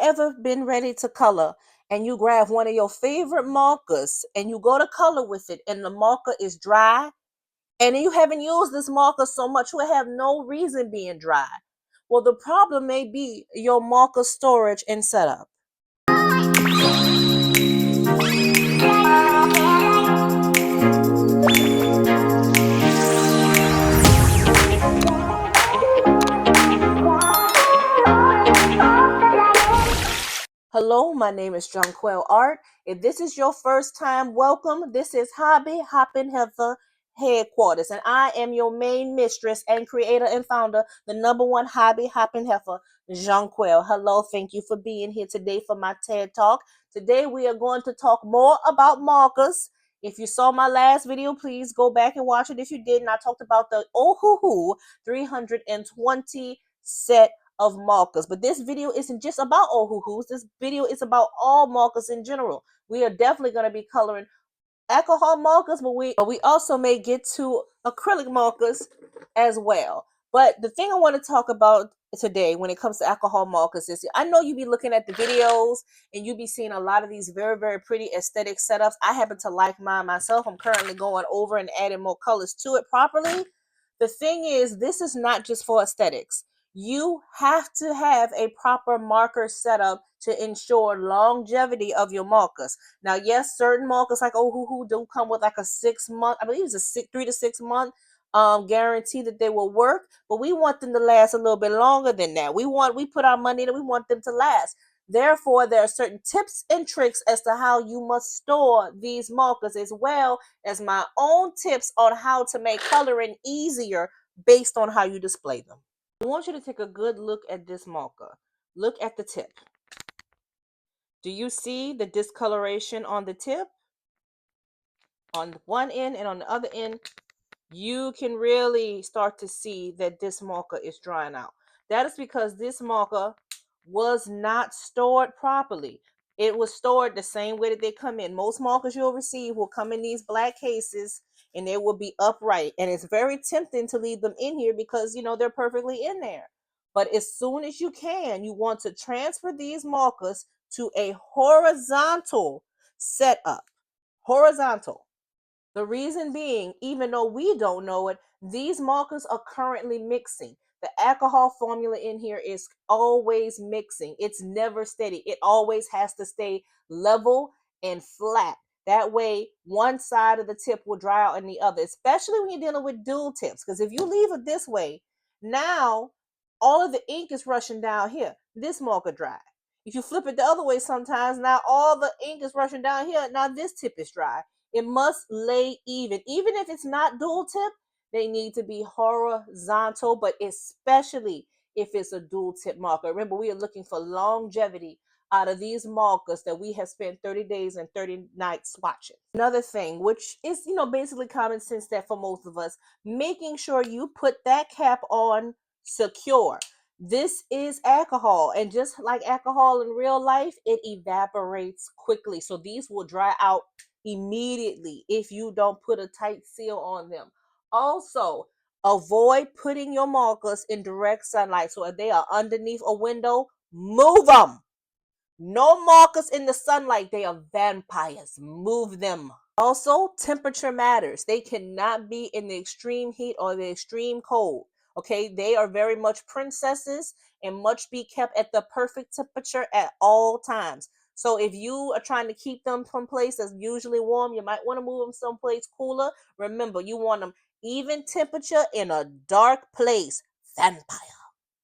ever been ready to color and you grab one of your favorite markers and you go to color with it and the marker is dry and you haven't used this marker so much, you have no reason being dry? Well, the problem may be your marker storage and setup. Hello, my name is Jonquel Art. If this is your first time, welcome. This is Hobby Hoppin' Heifer Headquarters, and I am your main mistress and creator and founder, the #1 Hobby Hoppin' Heifer, Jonquel. Hello, thank you for being here today for my TED Talk. Today we are going to talk more about markers. If you saw my last video, please go back and watch it. If you didn't, I talked about the Ohuhu 320 set of markers. But this video isn't just about Ohuhus. This video is about all markers in general. We are definitely going to be coloring alcohol markers, but we also may get to acrylic markers as well. But the thing I want to talk about today when it comes to alcohol markers is, I know you be looking at the videos and you be seeing a lot of these very, very pretty aesthetic setups. I happen to like mine myself. I'm currently going over and adding more colors to it properly. The thing is, this is not just for aesthetics. You have to have a proper marker setup to ensure longevity of your markers. Now, yes, certain markers like Ohuhu do come with like a 6 month, I believe it's a 3 to 6 month guarantee that they will work, but we want them to last a little bit longer than that. We put our money in, we want them to last. Therefore, there are certain tips and tricks as to how you must store these markers, as well as my own tips on how to make coloring easier based on how you display them. I want you to take a good look at this marker. Look at the tip. Do you see the discoloration on the tip? On one end and on the other end, you can really start to see that this marker is drying out. That is because this marker was not stored properly. It was stored the same way that they come in. Most markers you'll receive will come in these black cases and they will be upright. And it's very tempting to leave them in here because, they're perfectly in there. But as soon as you can, you want to transfer these markers to a horizontal setup. Horizontal. The reason being, even though we don't know it, these markers are currently mixing. The alcohol formula in here is always mixing. It's never steady. It always has to stay level and flat. That way, one side of the tip will dry out in the other, especially when you're dealing with dual tips. Because if you leave it this way, now all of the ink is rushing down here. This marker dry. If you flip it the other way sometimes, now all the ink is rushing down here. Now this tip is dry. It must lay even. Even if it's not dual tip, they need to be horizontal, but especially if it's a dual tip marker. Remember, we are looking for longevity out of these markers that we have spent 30 days and 30 nights swatching. Another thing, which is, basically common sense that for most of us, making sure you put that cap on secure. This is alcohol, and just like alcohol in real life, it evaporates quickly. So these will dry out immediately if you don't put a tight seal on them. Also, avoid putting your markers in direct sunlight. So if they are underneath a window, move them. No markers in the sunlight. They are vampires. Move them. Also, temperature matters. They cannot be in the extreme heat or the extreme cold. Okay, they are very much princesses and must be kept at the perfect temperature at all times. So if you are trying to keep them from place that's usually warm, you might want to move them someplace cooler. Remember, you want them even temperature in a dark place. Vampire.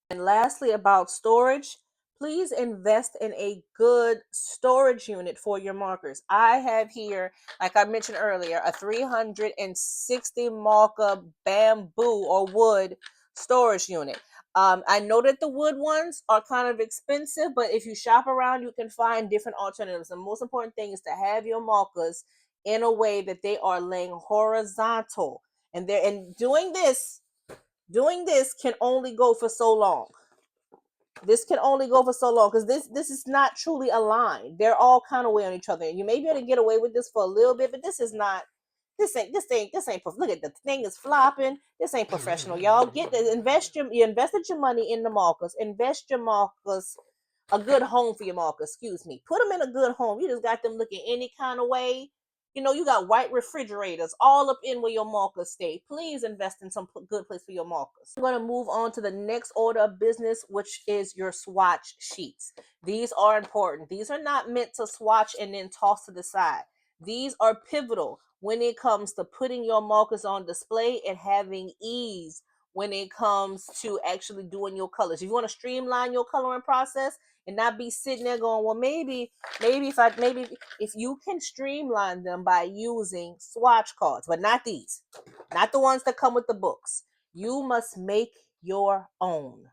And lastly, about storage, please invest in a good storage unit for your markers. I have here, like I mentioned earlier, a 360 marker bamboo or wood storage unit. I know that the wood ones are kind of expensive, but if you shop around, you can find different alternatives. The most important thing is to have your markers in a way that they are laying horizontal. And doing this can only go for so long. This can only go for so long because this is not truly aligned. They're all kind of way on each other. And you may be able to get away with this for a little bit, but this ain't look at the thing is flopping. This ain't professional, y'all. You invested your money in the markers. Invest your markers a good home for your markers, excuse me. Put them in a good home. You just got them looking any kind of way. You know, you got white refrigerators all up in where your markers stay. Please invest in some good place for your markers. I'm going to move on to the next order of business, which is your swatch sheets. These are important. These are not meant to swatch and then toss to the side. These are pivotal when it comes to putting your markers on display and having ease when it comes to actually doing your colors. If you want to streamline your coloring process and not be sitting there going, well, maybe if you can streamline them by using swatch cards, but not these, not the ones that come with the books. You must make your own.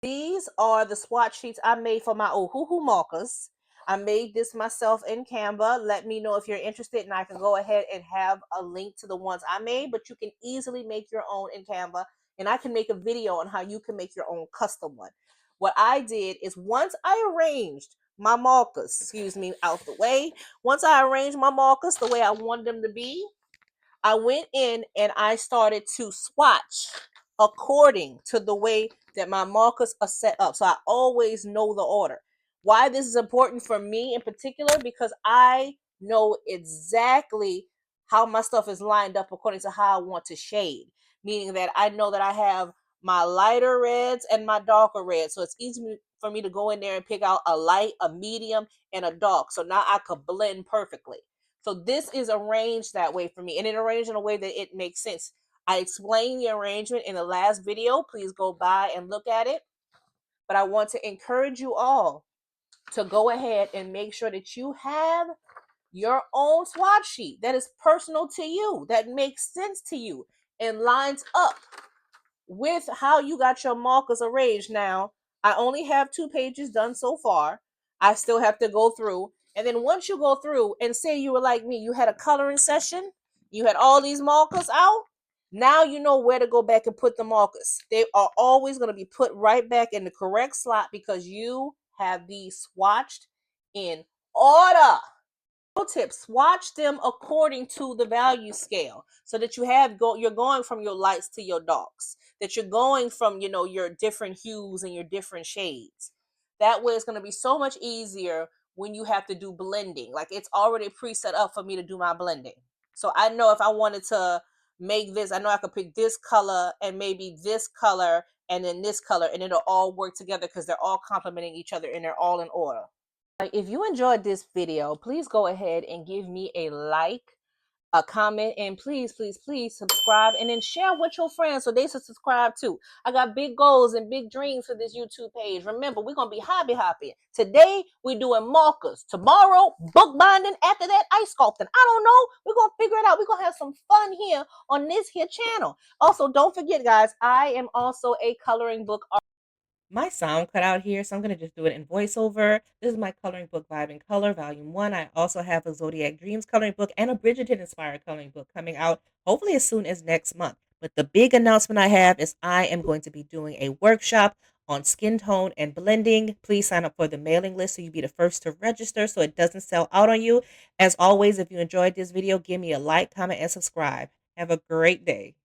These are the swatch sheets I made for my Ohuhu markers. I made this myself in Canva. Let me know if you're interested, and I can go ahead and have a link to the ones I made, but you can easily make your own in Canva, and I can make a video on how you can make your own custom one. What I did is once I arranged my markers, out the way, once I arranged my markers the way I wanted them to be, I went in and I started to swatch according to the way that my markers are set up. So I always know the order. Why this is important for me in particular, because I know exactly how my stuff is lined up according to how I want to shade. Meaning that I know that I have my lighter reds and my darker reds. So it's easy for me to go in there and pick out a light, a medium, and a dark. So now I could blend perfectly. So this is arranged that way for me, and it arranged in a way that it makes sense. I explained the arrangement in the last video. Please go by and look at it. But I want to encourage you all to go ahead and make sure that you have your own swatch sheet that is personal to you, that makes sense to you, and lines up with how you got your markers arranged. Now, I only have 2 pages done so far. I still have to go through. And then once you go through and say you were like me, you had a coloring session, you had all these markers out, now you know where to go back and put the markers. They are always going to be put right back in the correct slot because you have these swatched in order. Tips, swatch them according to the value scale so that you're going from your lights to your darks, that you're going from your different hues and your different shades. That way it's going to be so much easier when you have to do blending. Like, it's already preset up for me to do my blending, so I know if I wanted to make this, I know I could pick this color and maybe this color and then this color, and it'll all work together because they're all complementing each other and they're all in order. If you enjoyed this video, please go ahead and give me a like, a comment, and please, please, please subscribe, and then share with your friends so they should subscribe too. I got big goals and big dreams for this YouTube page. Remember, we're going to be hobby hopping. Today, we're doing markers. Tomorrow, bookbinding. After that, ice sculpting. I don't know. We're going to figure it out. We're going to have some fun here on this here channel. Also, don't forget, guys, I am also a coloring book artist. My sound cut out here, so I'm going to just do it in voiceover. This is my coloring book, Vibe in Color, Volume 1. I also have a Zodiac Dreams coloring book and a Bridgerton-inspired coloring book coming out hopefully as soon as next month. But the big announcement I have is I am going to be doing a workshop on skin tone and blending. Please sign up for the mailing list so you'll be the first to register so it doesn't sell out on you. As always, if you enjoyed this video, give me a like, comment, and subscribe. Have a great day.